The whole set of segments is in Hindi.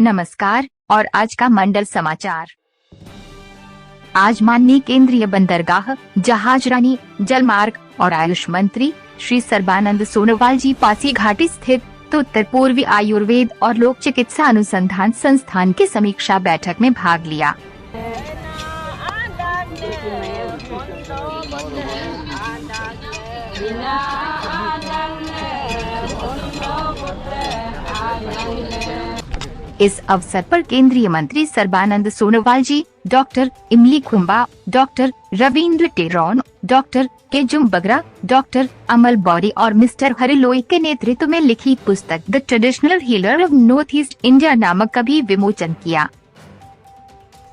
नमस्कार और आज का मंडल समाचार। आज माननीय केंद्रीय बंदरगाह, जहाजरानी, जलमार्ग और आयुष मंत्री श्री सर्बानंद सोनोवाल जी पासी घाटी स्थित उत्तर पूर्वी आयुर्वेद और लोक चिकित्सा अनुसंधान संस्थान की समीक्षा बैठक में भाग लिया। इस अवसर पर केंद्रीय मंत्री सर्बानंद सोनोवाल जी, डॉक्टर इमली खुम्बा, डॉक्टर रविंद्र टेरौन, डॉक्टर केजुम बगरा, डॉक्टर अमल बौरी और मिस्टर हरिलोई के नेतृत्व में लिखी पुस्तक the traditional healer of north east India नामक का भी विमोचन किया।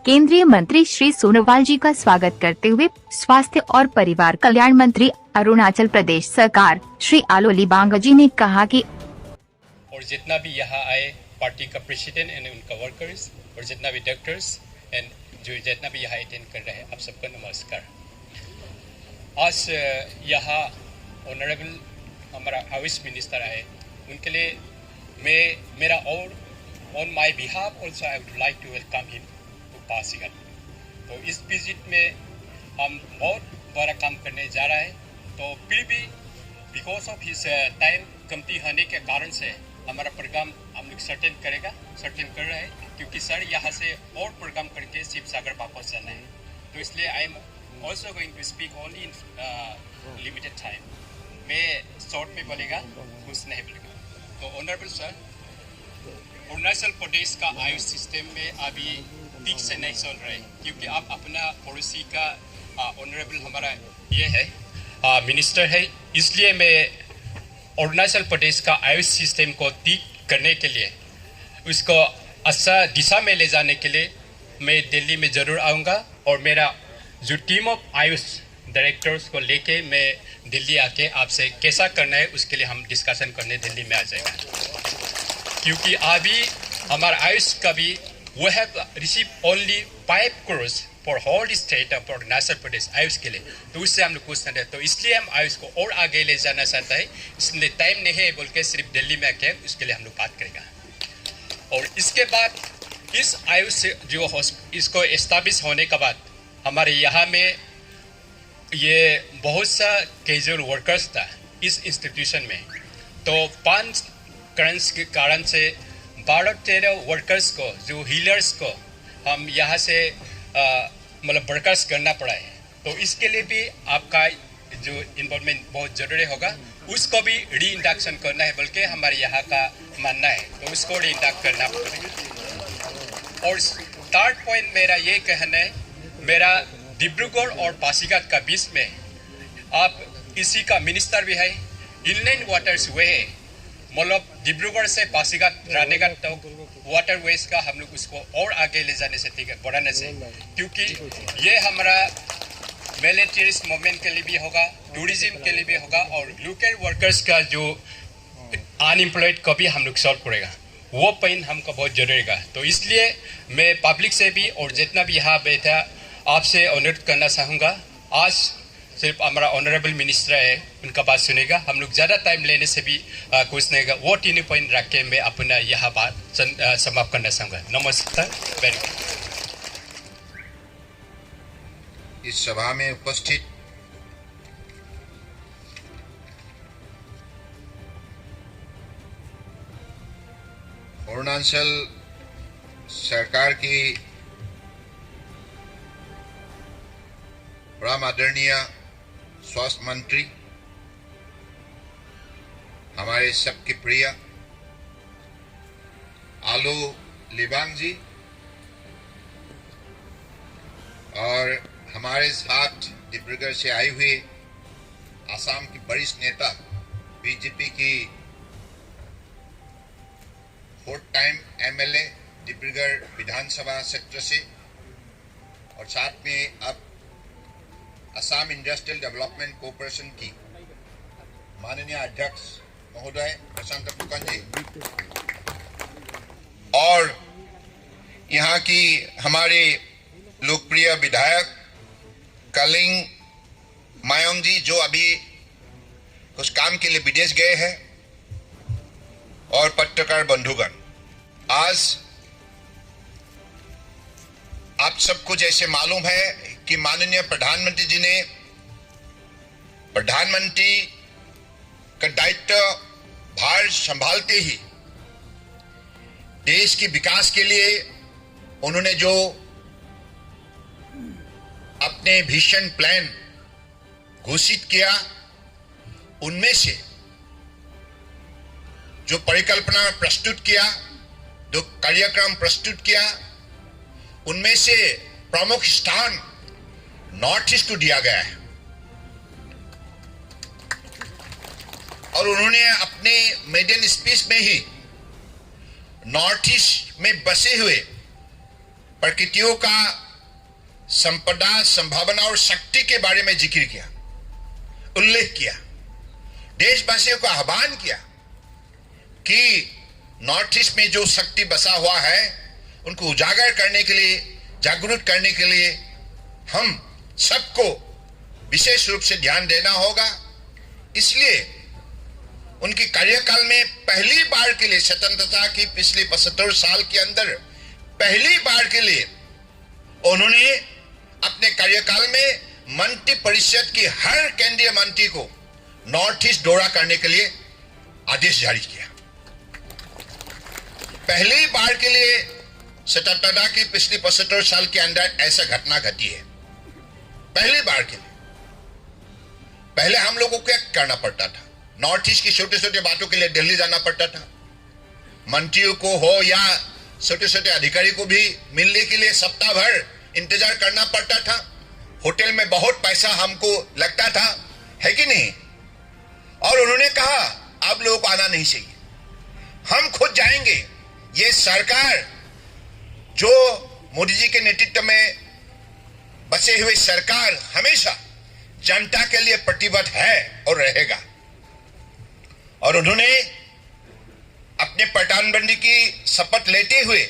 केंद्रीय मंत्री श्री सोनोवाल जी का स्वागत करते हुए स्वास्थ्य और परिवार कल्याण मंत्री अरुणाचल प्रदेश सरकार श्री आलो लिबांग जी ने कहा कि और जितना भी यहाँ आए पार्टी का प्रेसिडेंट एंड उनका वर्कर्स और जितना भी डॉक्टर्स एंड जो जितना भी यहाँ अटेंड कर रहे हैं, आप सबको नमस्कार। आज यहाँ ऑनरेबल हमारा आयुष मिनिस्टर आए, उनके लिए मेरा और on my behalf also I would like to welcome him to Pasighat. तो इस विजिट में हम बहुत बड़ा काम करने जा रहा है, तो फिर भी बिकॉज ऑफ हिज टाइम कमती होने के कारण से हमारा प्रोग्राम हम लोग सर्टेन कर रहे हैं, क्योंकि सर यहाँ से और प्रोग्राम करके शिव सागर वापस जाना है। तो इसलिए I am also going to speak only in limited time. मैं शॉर्ट में बोलेगा, कुछ नहीं बोलेगा। तो ऑनरेबल सर, अरुणाचल प्रदेश का आयुष सिस्टम में अभी ठीक से नहीं चल रहा है, क्योंकि आप अपना पड़ोसी का ऑनरेबल हमारा ये है मिनिस्टर है। इसलिए मैं अरुणाचल प्रदेश का आयुष सिस्टम को ठीक करने के लिए, उसको अच्छा दिशा में ले जाने के लिए मैं दिल्ली में ज़रूर आऊँगा, और मेरा जो टीम ऑफ आयुष डायरेक्टर्स को लेके मैं दिल्ली आके आपसे कैसा करना है उसके लिए हम डिस्कशन करने दिल्ली में आ जाएगा। क्योंकि अभी हमारा आयुष का भी we have receive only 5 crores for whole state of Arunachal Pradesh Ayush के लिए, तो उससे हम लोग पूछते हैं। तो इसलिए हम आयुष को और आगे ले जाना चाहता है, इसलिए टाइम नहीं है बोल के सिर्फ दिल्ली में आके उसके लिए हम लोग बात करेगा। और इसके बाद इस आयुष से जो इसको एस्टाब्लिश होने के बाद हमारे यहाँ में ये बहुत सा कैजुअल वर्कर्स था इस इंस्टीट्यूशन में, तो 5 करंस के कारण से 12-13 वर्कर्स को, जो हीलर्स को हम यहाँ से मतलब बर्खास्त करना पड़ा है। तो इसके लिए भी आपका जो इन्वॉल्वमेंट बहुत ज़रूरी होगा, उसको भी री इंडक्शन करना है बल्कि हमारे यहाँ का मानना है, तो उसको री इंडक्ट करना पड़ेगा। और थर्ड पॉइंट मेरा ये कहना है, मेरा डिब्रूगढ़ और पासीघाट का बीच में आप इसी का मिनिस्टर भी है, इनलैंड वाटर्स वे है, मतलब डिब्रूगढ़ से पासीघाट रानीघाट तक वाटर वेज का हम लोग उसको और आगे ले जाने से, ठीक है, बढ़ाने से, क्योंकि ये हमारा मिलिट्रिस्ट मूवमेंट के लिए भी होगा, टूरिज्म के लिए भी होगा, और लोकल वर्कर्स का जो अनएम्प्लॉयड को भी हम लोग सॉल्व करेगा, वो पॉइंट हमको बहुत जरूरी है। तो इसलिए मैं पब्लिक से भी और जितना भी यहाँ बैठा आपसे अनुरोध करना चाहूँगा, आज सिर्फ हमारा ऑनरेबल मिनिस्टर है, उनका बात सुनेगा, हम लोग ज़्यादा टाइम लेने से भी कुछ नहीं होगा। वो 3 पॉइंट रख के मैं अपना यह बात समाप्त करना चाहूँगा। नमस्कार, वेरी गुड। इस सभा में उपस्थित अरुणाचल सरकार की परम आदरणीय स्वास्थ्य मंत्री, हमारे सबके प्रिय आलो लिबांग जी, और हमारे साथ डिब्रूगढ़ से आए हुए आसाम की वरिष्ठ नेता, बीजेपी की 4th टाइम एमएलए डिब्रूगढ़ विधानसभा क्षेत्र से, और साथ में अब असम इंडस्ट्रियल डेवलपमेंट कॉरपोरेशन की माननीय अध्यक्ष महोदय प्रशांत फुकन जी, और यहाँ की हमारे लोकप्रिय विधायक कलिंग मायोंग जी, जो अभी कुछ काम के लिए विदेश गए हैं, और पत्रकार बंधुगण, आज आप सबको जैसे मालूम है कि माननीय प्रधानमंत्री जी ने प्रधानमंत्री का दायित्व भार संभालते ही देश के विकास के लिए उन्होंने जो अपने विजन प्लान घोषित किया, उनमें से जो परिकल्पना प्रस्तुत किया, जो कार्यक्रम प्रस्तुत किया, उनमें से प्रमुख स्थान नॉर्थ ईस्ट को दिया गया है। और उन्होंने अपने मेडन स्पीच में ही नॉर्थ ईस्ट में बसे हुए प्रकृतियों का संपदा, संभावना और शक्ति के बारे में जिक्र किया, उल्लेख किया, देशवासियों को आह्वान किया कि नॉर्थ ईस्ट में जो शक्ति बसा हुआ है उनको उजागर करने के लिए, जागरूक करने के लिए हम सबको विशेष रूप से ध्यान देना होगा। इसलिए उनके कार्यकाल में पहली बार के लिए, स्वतंत्रता की पिछले 75 साल के अंदर पहली बार के लिए उन्होंने अपने कार्यकाल में मंत्री परिषद की हर केंद्रीय मंत्री को नॉर्थ ईस्ट दौरा करने के लिए आदेश जारी किया। पहली बार के लिए स्वतंत्रता की पिछली 75 साल के अंदर ऐसा घटना घटी है, पहली बार के लिए। पहले हम लोगों को क्या करना पड़ता था, नॉर्थ ईस्ट की छोटे छोटे बातों के लिए दिल्ली जाना पड़ता था, मंत्रियों को हो या छोटे छोटे अधिकारी को भी मिलने के लिए सप्ताह भर इंतजार करना पड़ता था, होटल में बहुत पैसा हमको लगता था, है कि नहीं। और उन्होंने कहा आप लोगों को आना नहीं चाहिए, हम खुद जाएंगे। ये सरकार जो मोदी जी के नेतृत्व में बचे हुए सरकार हमेशा जनता के लिए प्रतिबद्ध है और रहेगा। और उन्होंने अपने प्रधानमंत्री की शपथ लेते हुए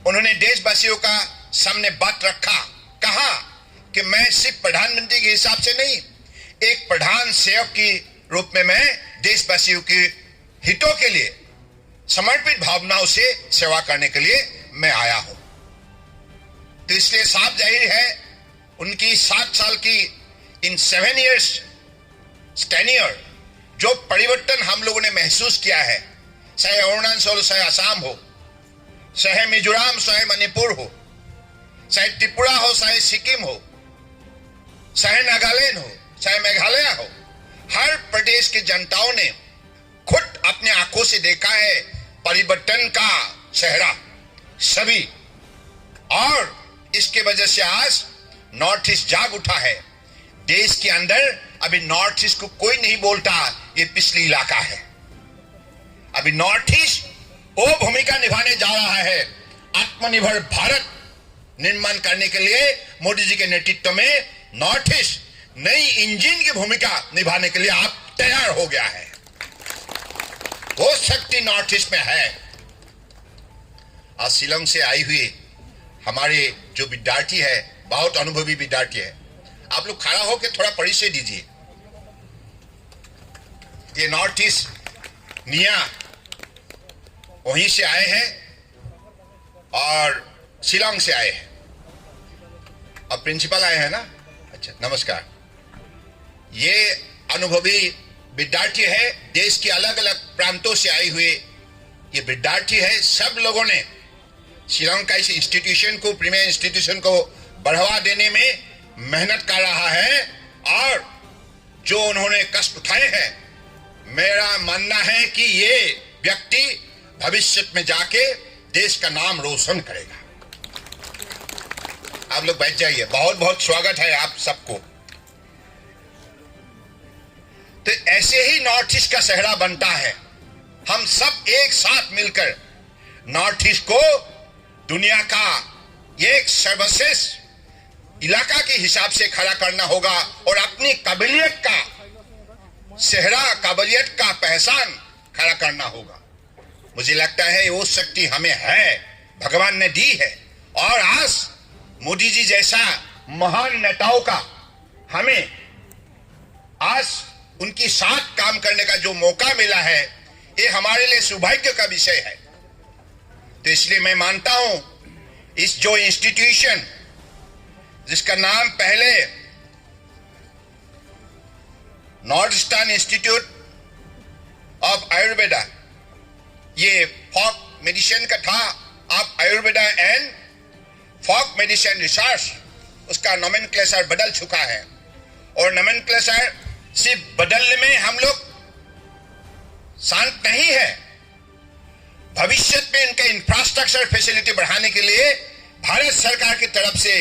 उन्होंने देशवासियों का सामने बात रखा, कहा कि मैं सिर्फ प्रधानमंत्री के हिसाब से नहीं, एक प्रधान सेवक के रूप में मैं देशवासियों के हितों के लिए समर्पित भावनाओं से सेवा करने के लिए मैं आया हूं। तो इसलिए साफ जाहिर है उनकी 7 साल की इन 7 इयर्स टेन्योर जो परिवर्तन हम लोगों ने महसूस किया है, चाहे अरुणाचल हो, चाहे असम हो, चाहे मिजोरम, चाहे मणिपुर हो, चाहे त्रिपुरा हो, चाहे सिक्किम हो, चाहे नागालैंड हो, चाहे मेघालय हो, हर प्रदेश की जनताओं ने खुद अपने आंखों से देखा है परिवर्तन का चेहरा सभी। और इसके वजह से आज नॉर्थ ईस्ट जाग उठा है। देश के अंदर अभी नॉर्थ ईस्ट को कोई नहीं बोलता ये पिछली इलाका है। अभी नॉर्थ ईस्ट वो भूमिका निभाने जा रहा है आत्मनिर्भर भारत निर्माण करने के लिए। मोदी जी के नेतृत्व में नॉर्थ ईस्ट नई इंजन की भूमिका निभाने के लिए आप तैयार हो गया है। वो शक्ति नॉर्थ ईस्ट में है। आज शिलांग से आई हुई हमारे जो विद्यार्थी है, बहुत अनुभवी विद्यार्थी है, आप लोग खड़ा होकर थोड़ा परिचय दीजिए। ये नॉर्थ ईस्ट निया वहीं से आए हैं और शिलांग से आए हैं। अब प्रिंसिपल आए हैं ना, अच्छा नमस्कार। ये अनुभवी विद्यार्थी है, देश के अलग अलग प्रांतों से आए हुए ये विद्यार्थी है। सब लोगों ने शिलांग का इस इंस्टीट्यूशन को, प्रीमियर इंस्टीट्यूशन को बढ़ावा देने में मेहनत कर रहा है। और जो उन्होंने कष्ट उठाए हैं, मेरा मानना है कि ये व्यक्ति भविष्य में जाके देश का नाम रोशन करेगा। आप लोग बैठ जाइए, बहुत बहुत स्वागत है आप सबको। तो ऐसे ही नॉर्थ ईस्ट का चेहरा बनता है। हम सब एक साथ मिलकर नॉर्थ ईस्ट को दुनिया का एक सर्वश्रेष्ठ इलाका के हिसाब से खड़ा करना होगा और अपनी काबिलियत का चेहरा, काबिलियत का पहचान खड़ा करना होगा। मुझे लगता है वो शक्ति हमें है, भगवान ने दी है। और आज मोदी जी जैसा महान नेताओं का हमें आज उनकी साथ काम करने का जो मौका मिला है, ये हमारे लिए सौभाग्य का विषय है। तो इसलिए मैं मानता हूं इस जो इंस्टीट्यूशन जिसका नाम पहले North Eastern Institute of Ayurveda, ये फॉक मेडिसिन का था, अब Ayurveda and folk medicine research, उसका नोमेनक्लेचर बदल चुका है। और नोमेनक्लेचर सिर्फ बदलने में हम लोग शांत नहीं है, भविष्य में इनका इंफ्रास्ट्रक्चर फैसिलिटी बढ़ाने के लिए भारत सरकार की तरफ से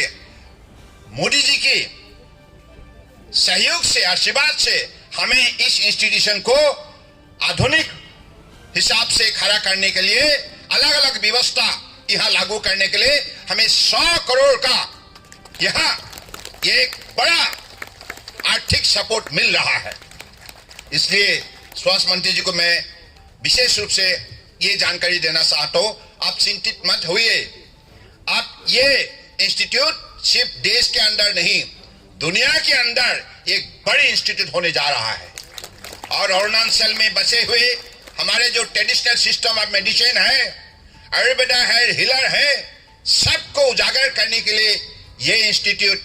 मोदी जी की सहयोग से, आशीर्वाद से हमें इस इंस्टीट्यूशन को आधुनिक हिसाब से खड़ा करने के लिए, अलग अलग व्यवस्था यहां लागू करने के लिए हमें 100 करोड़ का यहां एक बड़ा आर्थिक सपोर्ट मिल रहा है। इसलिए स्वास्थ्य मंत्री जी को मैं विशेष रूप से ये जानकारी देना चाहता हूं, आप चिंतित मत होइए। आप ये इंस्टीट्यूट सिर्फ देश के अंदर नहीं, दुनिया के अंदर एक बड़ी इंस्टीट्यूट होने जा रहा है। और अरुणाचल में बसे हुए हमारे जो ट्रेडिशनल सिस्टम ऑफ मेडिसिन है, आयुर्वेदा है, हीलर है, सबको उजागर करने के लिए ये इंस्टीट्यूट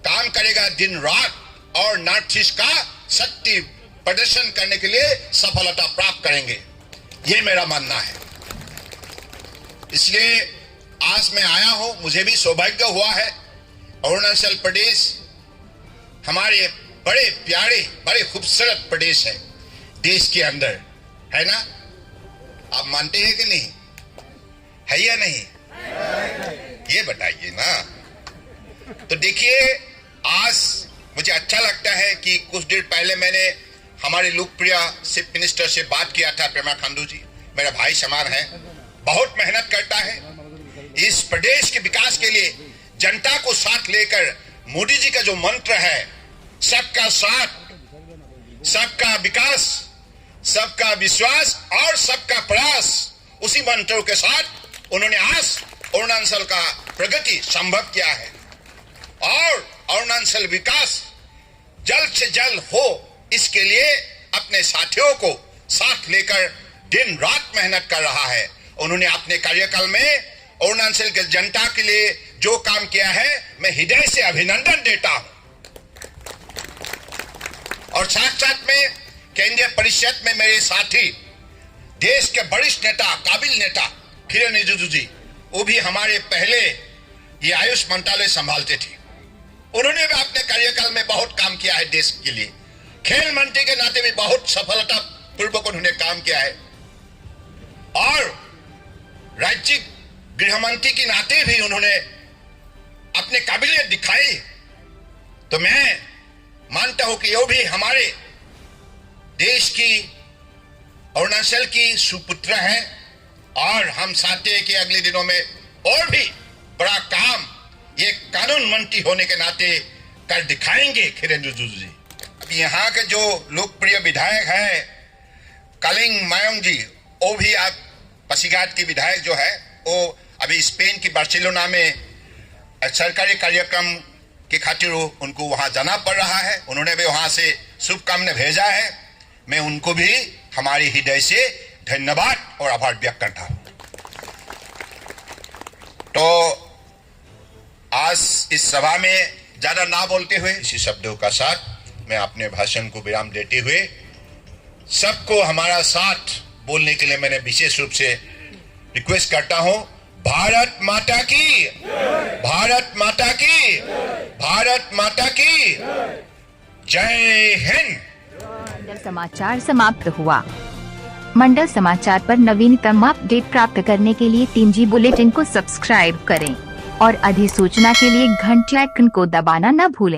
काम करेगा दिन रात, और नॉर्थ ईस्ट का शक्ति प्रदर्शन करने के लिए सफलता प्राप्त करेंगे, ये मेरा मानना है। इसलिए आज मैं आया हूं, मुझे भी सौभाग्य हुआ है। अरुणाचल प्रदेश हमारे बड़े प्यारे, बड़े खूबसूरत प्रदेश है देश के अंदर, है ना? आप मानते हैं कि नहीं? है या नहीं? ये बताइए ना। तो देखिए, आज मुझे अच्छा लगता है कि कुछ देर पहले मैंने हमारे लोकप्रिय चीफ मिनिस्टर से बात किया था। पेमा खांडू जी मेरा भाई समान है, बहुत मेहनत करता है इस प्रदेश के विकास के लिए, जनता को साथ लेकर। मोदी जी का जो मंत्र है, सबका साथ, सबका विकास, सबका विश्वास और सबका प्रयास, उसी मंत्र के साथ उन्होंने आज अरुणाचल का प्रगति संभव किया है। और अरुणाचल विकास जल्द से जल्द हो, इसके लिए अपने साथियों को साथ लेकर दिन रात मेहनत कर रहा है। उन्होंने अपने कार्यकाल में अरुणाचल के जनता के लिए जो काम किया है, मैं हृदय से अभिनंदन देता हूं। और साथ साथ में केंद्रीय परिषद में मेरे साथी, देश के वरिष्ठ नेता, काबिल नेता किरण रिजिजू जी, वो भी हमारे पहले ये आयुष मंत्रालय संभालते थे। उन्होंने भी अपने कार्यकाल में बहुत काम किया है देश के लिए। खेल मंत्री के नाते भी बहुत सफलता पूर्वक उन्होंने काम किया है, और राज्य गृह मंत्री के नाते भी उन्होंने अपने काबिलियत दिखाई। तो मैं मानता हूं कि वो भी हमारे देश की, अरुणाचल की सुपुत्र है, और हम चाहते हैं कि अगले दिनों में और भी बड़ा काम ये कानून मंत्री होने के नाते कर दिखाएंगे किरण रिजिजू जी। अब यहाँ के जो लोकप्रिय विधायक है कालिंग मायोंग जी, वो भी आप पासीघाट की विधायक जो है, वो अभी स्पेन की बार्सिलोना में सरकारी कार्यक्रम के खातिर उनको वहां जाना पड़ रहा है। उन्होंने भी वहां से शुभकामनाएं भेजा है। मैं उनको भी हमारे हृदय से धन्यवाद और आभार व्यक्त करता हूं। तो आज इस सभा में ज्यादा ना बोलते हुए, इसी शब्दों का साथ मैं अपने भाषण को विराम देते हुए सबको हमारा साथ बोलने के लिए मैंने विशेष रूप से रिक्वेस्ट करता हूं। भारत माता की, भारत माता की, भारत माता की जय हिंद। मंडल समाचार समाप्त हुआ। मंडल समाचार पर नवीनतम अपडेट प्राप्त करने के लिए 3G बुलेटिन को सब्सक्राइब करें और अधिसूचना के लिए घंटी आइकन को दबाना न भूलें।